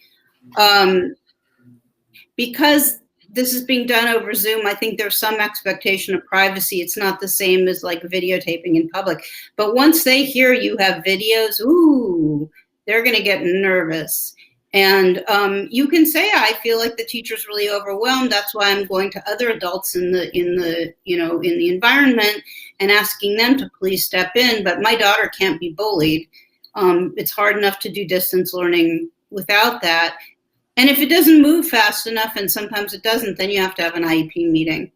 Because this is being done over Zoom, I think there's some expectation of privacy. It's not the same as like videotaping in public. But once they hear you have videos, ooh, they're going to get nervous. And you can say, I feel like the teacher's really overwhelmed. That's why I'm going to other adults in the environment and asking them to please step in. But my daughter can't be bullied. It's hard enough to do distance learning without that. And if it doesn't move fast enough, and sometimes it doesn't, then you have to have an IEP meeting.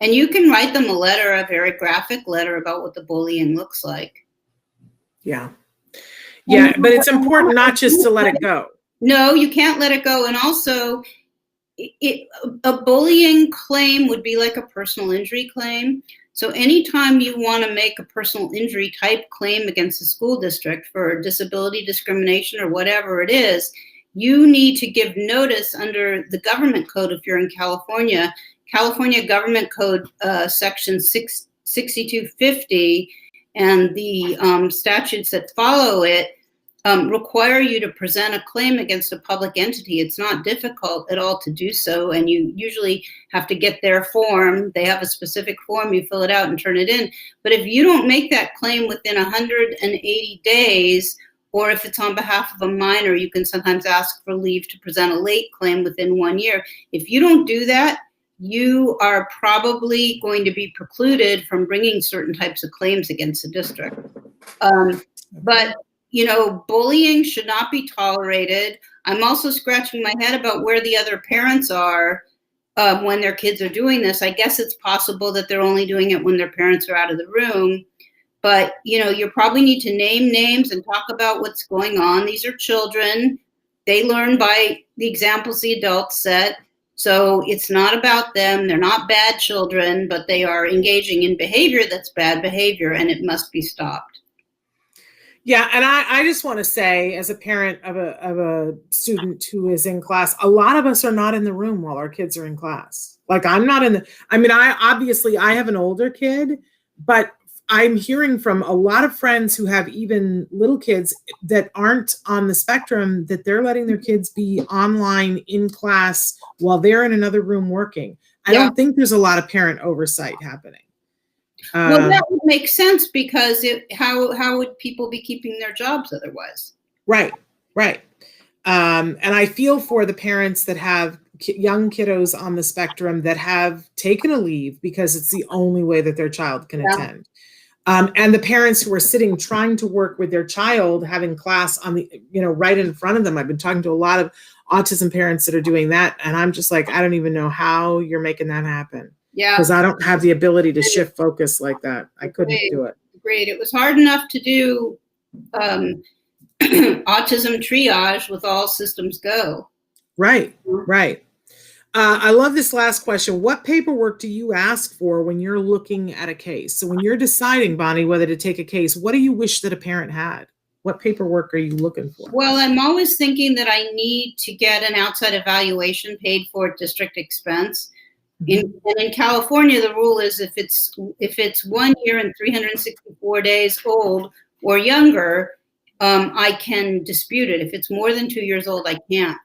And you can write them a very graphic letter about what the bullying looks like. Yeah. Yeah, but it's important not just to let it go. No, you can't let it go. And also, a bullying claim would be like a personal injury claim. So anytime you want to make a personal injury type claim against a school district for disability discrimination or whatever it is, you need to give notice under the government code if you're in California. California Government Code Section 6250 and the statutes that follow it require you to present a claim against a public entity. It's not difficult at all to do so, and you usually have to get their form. They have a specific form, you fill it out and turn it in. But if you don't make that claim within 180 days, or if it's on behalf of a minor, you can sometimes ask for leave to present a late claim within 1 year. If you don't do that, you are probably going to be precluded from bringing certain types of claims against the district. But bullying should not be tolerated. I'm also scratching my head about where the other parents are when their kids are doing this. I guess it's possible that they're only doing it when their parents are out of the room. But, you probably need to name names and talk about what's going on. These are children. They learn by the examples the adults set. So it's not about them. They're not bad children, but they are engaging in behavior that's bad behavior, and it must be stopped. Yeah, and I just want to say, as a parent of a student who is in class, a lot of us are not in the room while our kids are in class. Like, I'm not in the, I have an older kid, but I'm hearing from a lot of friends who have even little kids that aren't on the spectrum that they're letting their kids be online in class while they're in another room working. I don't think there's a lot of parent oversight happening. Well, that would make sense, because how would people be keeping their jobs otherwise? Right. And I feel for the parents that have young kiddos on the spectrum that have taken a leave because it's the only way that their child can attend. And the parents who are sitting trying to work with their child, having class on the, right in front of them. I've been talking to a lot of autism parents that are doing that. And I'm just like, I don't even know how you're making that happen. Yeah. Because I don't have the ability to shift focus like that. I couldn't do it. Agreed. It was hard enough to do autism triage with all systems go. Right. I love this last question. What paperwork do you ask for when you're looking at a case? So when you're deciding, Bonnie, whether to take a case, what do you wish that a parent had? What paperwork are you looking for? Well, I'm always thinking that I need to get an outside evaluation paid for at district expense. In California, the rule is if it's 1 year and 364 days old or younger, I can dispute it. If it's more than 2 years old, I can't.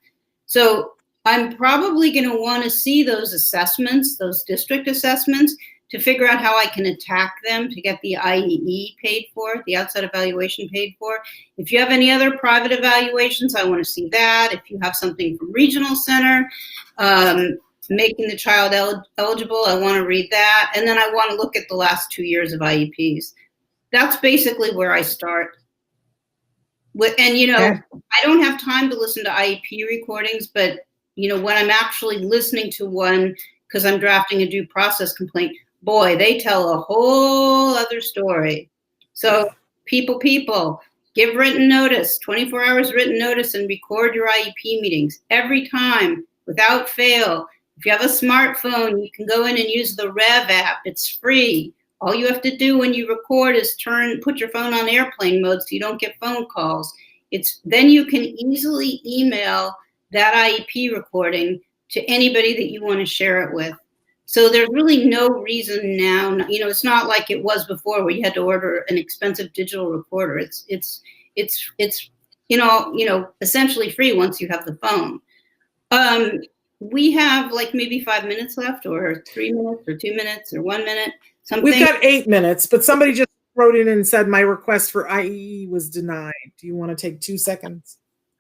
So I'm probably going to want to see those assessments, those district assessments, to figure out how I can attack them to get the IEE paid for, the outside evaluation paid for. If you have any other private evaluations, I want to see that. If you have something from regional center, making the child eligible, I want to read that. And then I want to look at the last 2 years of IEPs. That's basically where I start. And, I don't have time to listen to IEP recordings, but, when I'm actually listening to one, because I'm drafting a due process complaint, boy, they tell a whole other story. So people, give written notice, 24 hours written notice, and record your IEP meetings every time without fail. If you have a smartphone, you can go in and use the Rev app. It's free. All you have to do when you record is put your phone on airplane mode so you don't get phone calls. Then you can easily email that IEP recording to anybody that you want to share it with. So there's really no reason now, it's not like it was before where you had to order an expensive digital recorder. It's essentially free once you have the phone. we have like maybe 5 minutes left, or 3 minutes, or 2 minutes, or 1 minute, something. We've got 8 minutes, but somebody just wrote in and said my request for IEE was denied. Do you want to take 2 seconds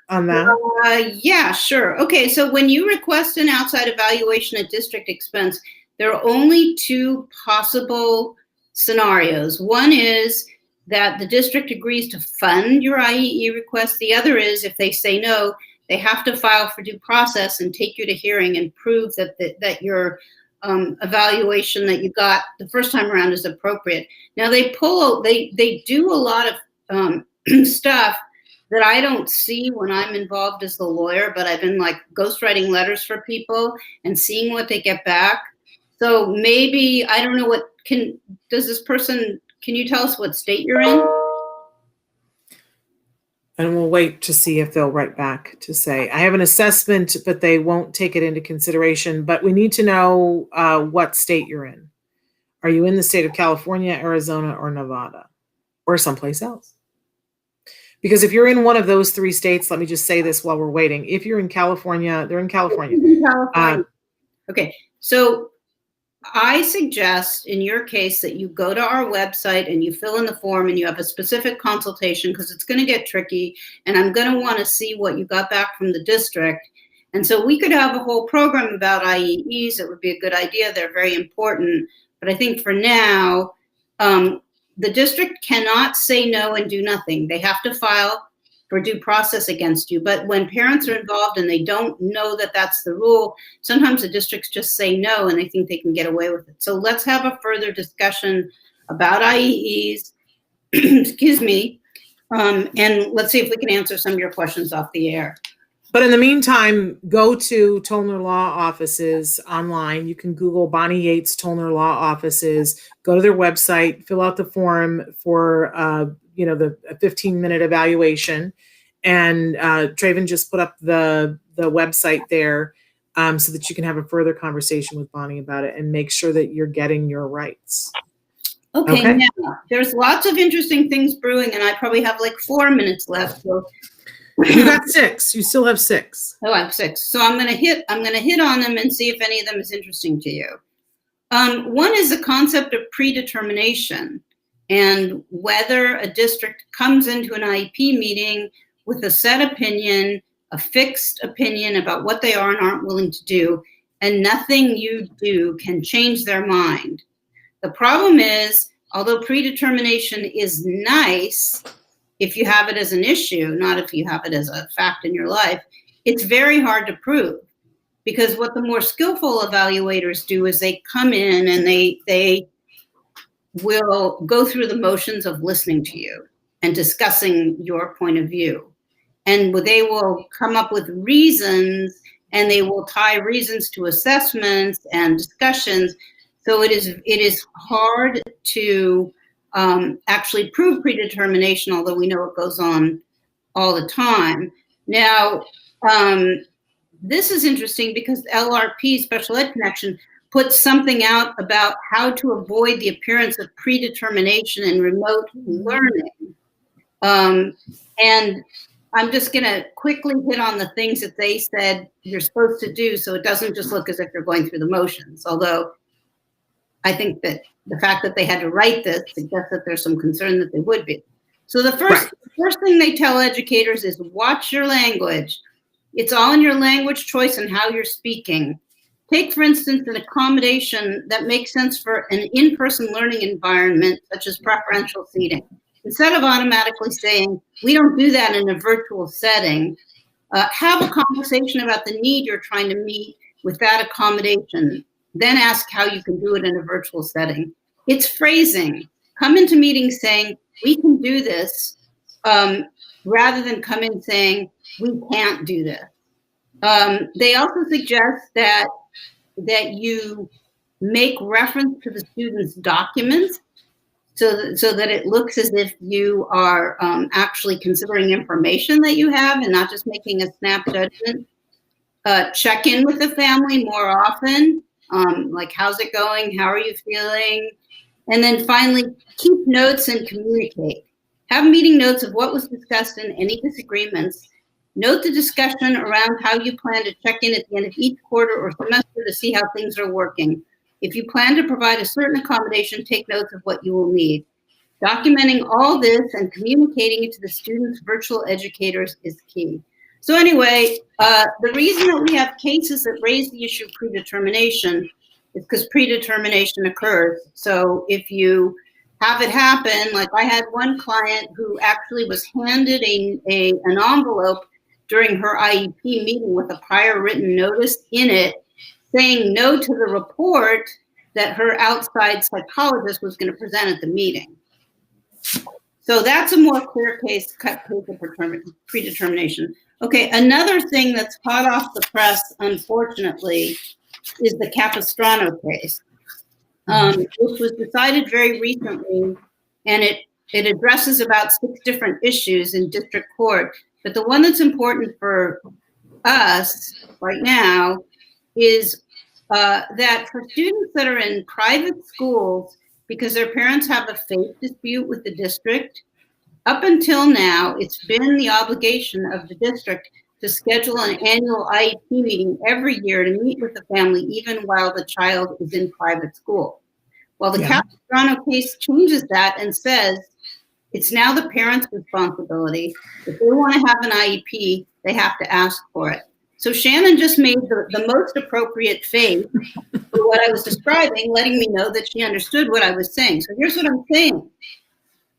on that? Yeah, sure. Okay, so when you request an outside evaluation at district expense, there are only 2 possible scenarios. One is that the district agrees to fund your IEE request. The other is, if they say no, they have to file for due process and take you to hearing and prove that your evaluation that you got the first time around is appropriate. Now they do a lot of stuff that I don't see when I'm involved as the lawyer, but I've been like ghostwriting letters for people and seeing what they get back. So maybe, I don't know, can you tell us what state you're in? And we'll wait to see if they'll write back to say, I have an assessment, but they won't take it into consideration. But we need to know what state you're in. Are you in the state of California, Arizona, or Nevada, or someplace else? Because if you're in one of those 3 states, let me just say this while we're waiting. If you're in California, they're in California. Okay, so I suggest in your case that you go to our website and you fill in the form and you have a specific consultation, because it's going to get tricky and I'm going to want to see what you got back from the district. And so we could have a whole program about IEEs. It would be a good idea. They're very important. But I think for now, the district cannot say no and do nothing. They have to file for due process against you. But when parents are involved and they don't know that that's the rule, sometimes the districts just say no and they think they can get away with it. So let's have a further discussion about IEEs, excuse me, and let's see if we can answer some of your questions off the air. But in the meantime, go to Tollner Law Offices online. You can Google Bonnie Yates Tollner Law Offices, go to their website, fill out the form for the 15-minute evaluation. And Traven just put up the website there so that you can have a further conversation with Bonnie about it and make sure that you're getting your rights. Okay. Now, there's lots of interesting things brewing, and I probably have like 4 minutes left. So you got 6. You still have 6. Oh, I have 6. So I'm gonna hit on them and see if any of them is interesting to you. One is the concept of predetermination, and whether a district comes into an IEP meeting with a set opinion, a fixed opinion about what they are and aren't willing to do, and nothing you do can change their mind. The problem is, although predetermination is nice, if you have it as an issue, not if you have it as a fact in your life, it's very hard to prove. Because what the more skillful evaluators do is they come in and they will go through the motions of listening to you and discussing your point of view. And they will come up with reasons, and they will tie reasons to assessments and discussions. So it is hard to actually prove predetermination, although we know it goes on all the time. Now, this is interesting because LRP, Special Ed Connection, puts something out about how to avoid the appearance of predetermination in remote learning. And I'm just going to quickly hit on the things that they said you're supposed to do so it doesn't just look as if you're going through the motions, although I think that the fact that they had to write this suggests that there's some concern that they would be. So the first thing they tell educators is watch your language. It's all in your language choice and how you're speaking. Take, for instance, an accommodation that makes sense for an in-person learning environment, such as preferential seating. Instead of automatically saying, we don't do that in a virtual setting, have a conversation about the need you're trying to meet with that accommodation. Then ask how you can do it in a virtual setting. It's phrasing. Come into meetings saying, we can do this, rather than come in saying, we can't do this. They also suggest that you make reference to the student's documents so that it looks as if you are actually considering information that you have and not just making a snap judgment. Check in with the family more often. Like, how's it going? How are you feeling? And then finally, keep notes and communicate. Have meeting notes of what was discussed and any disagreements. Note the discussion around how you plan to check in at the end of each quarter or semester to see how things are working. If you plan to provide a certain accommodation, take notes of what you will need. Documenting all this and communicating it to the students' virtual educators is key. So anyway, the reason that we have cases that raise the issue of predetermination is because predetermination occurs. So if you have it happen, like I had one client who actually was handed an envelope during her IEP meeting with a prior written notice in it, saying no to the report that her outside psychologist was going to present at the meeting. So that's a more clear case of predetermination. Okay, another thing that's hot off the press, unfortunately, is the Capistrano case, which was decided very recently, and it addresses about 6 different issues in district court. But the one that's important for us right now is that for students that are in private schools, because their parents have a faith dispute with the district, up until now, it's been the obligation of the district to schedule an annual IEP meeting every year to meet with the family, even while the child is in private school. Well, the Capistrano case changes that and says it's now the parent's responsibility. If they want to have an IEP, they have to ask for it. So Shannon just made the most appropriate face for what I was describing, letting me know that she understood what I was saying. So here's what I'm saying.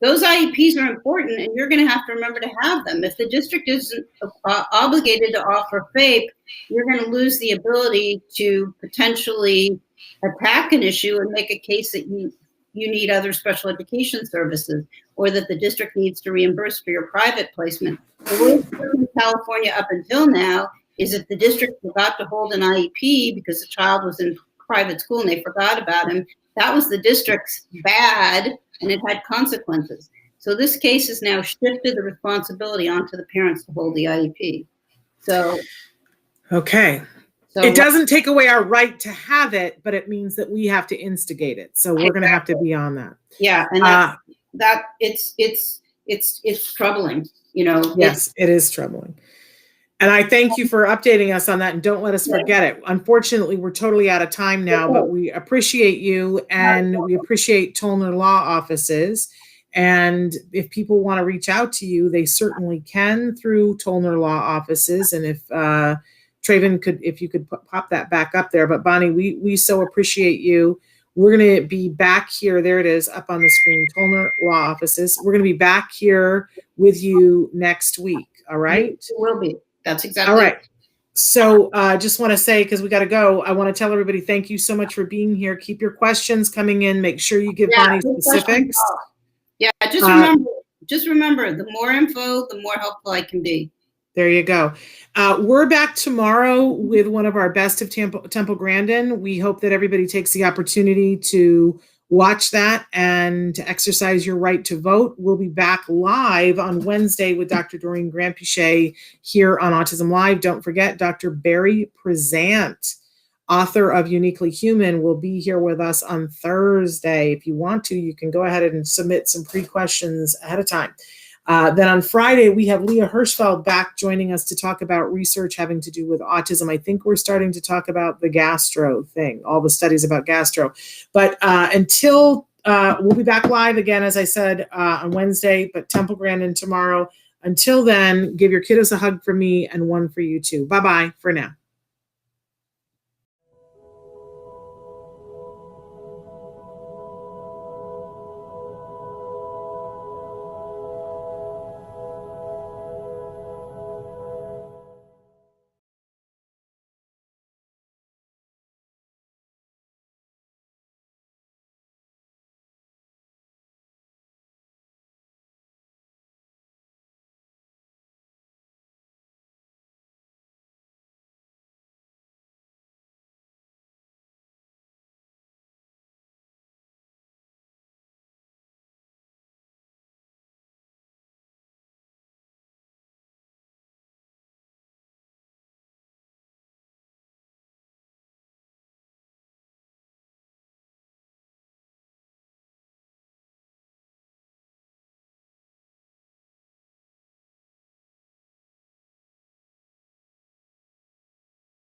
Those IEPs are important, and you're going to have to remember to have them. If the district isn't obligated to offer FAPE, you're going to lose the ability to potentially attack an issue and make a case that you need other special education services, or that the district needs to reimburse for your private placement. The way it's been in California up until now is if the district forgot to hold an IEP because the child was in private school and they forgot about him, that was the district's bad, and it had consequences. So this case has now shifted the responsibility onto the parents to hold the IEP. So, okay. So it doesn't take away our right to have it, but it means that we have to instigate it. So we're going to have to be on that. Yeah, and that it's troubling, you know. Yes, it is troubling. And I thank you for updating us on that, and don't let us forget it. Unfortunately, we're totally out of time now, but we appreciate you, and we appreciate Tollner Law Offices. And if people want to reach out to you, they certainly can through Tollner Law Offices. And if Traven if you could pop that back up there. But Bonnie, we so appreciate you. We're going to be back here. There it is up on the screen, Tollner Law Offices. We're going to be back here with you next week. All right? It will be. That's exactly all right. So just want to say, because we got to go, I want to tell everybody thank you so much for being here. Keep your questions coming in. Make sure you give Bonnie specifics. Yeah, just remember, the more info, the more helpful I can be. There you go. We're back tomorrow with one of our best of Temple Grandin. We hope that everybody takes the opportunity to watch that and to exercise your right to vote. We'll be back live on Wednesday with Dr. Doreen Grandpichet here on Autism Live. Don't forget, Dr. Barry Prezant, author of Uniquely Human, will be here with us on Thursday. If you want to, you can go ahead and submit some pre-questions ahead of time. Then on Friday, we have Leah Hirschfeld back joining us to talk about research having to do with autism. I think we're starting to talk about the gastro thing, all the studies about gastro. But until we'll be back live again, as I said, on Wednesday, but Temple Grandin tomorrow. Until then, give your kiddos a hug from me and one for you too. Bye-bye for now.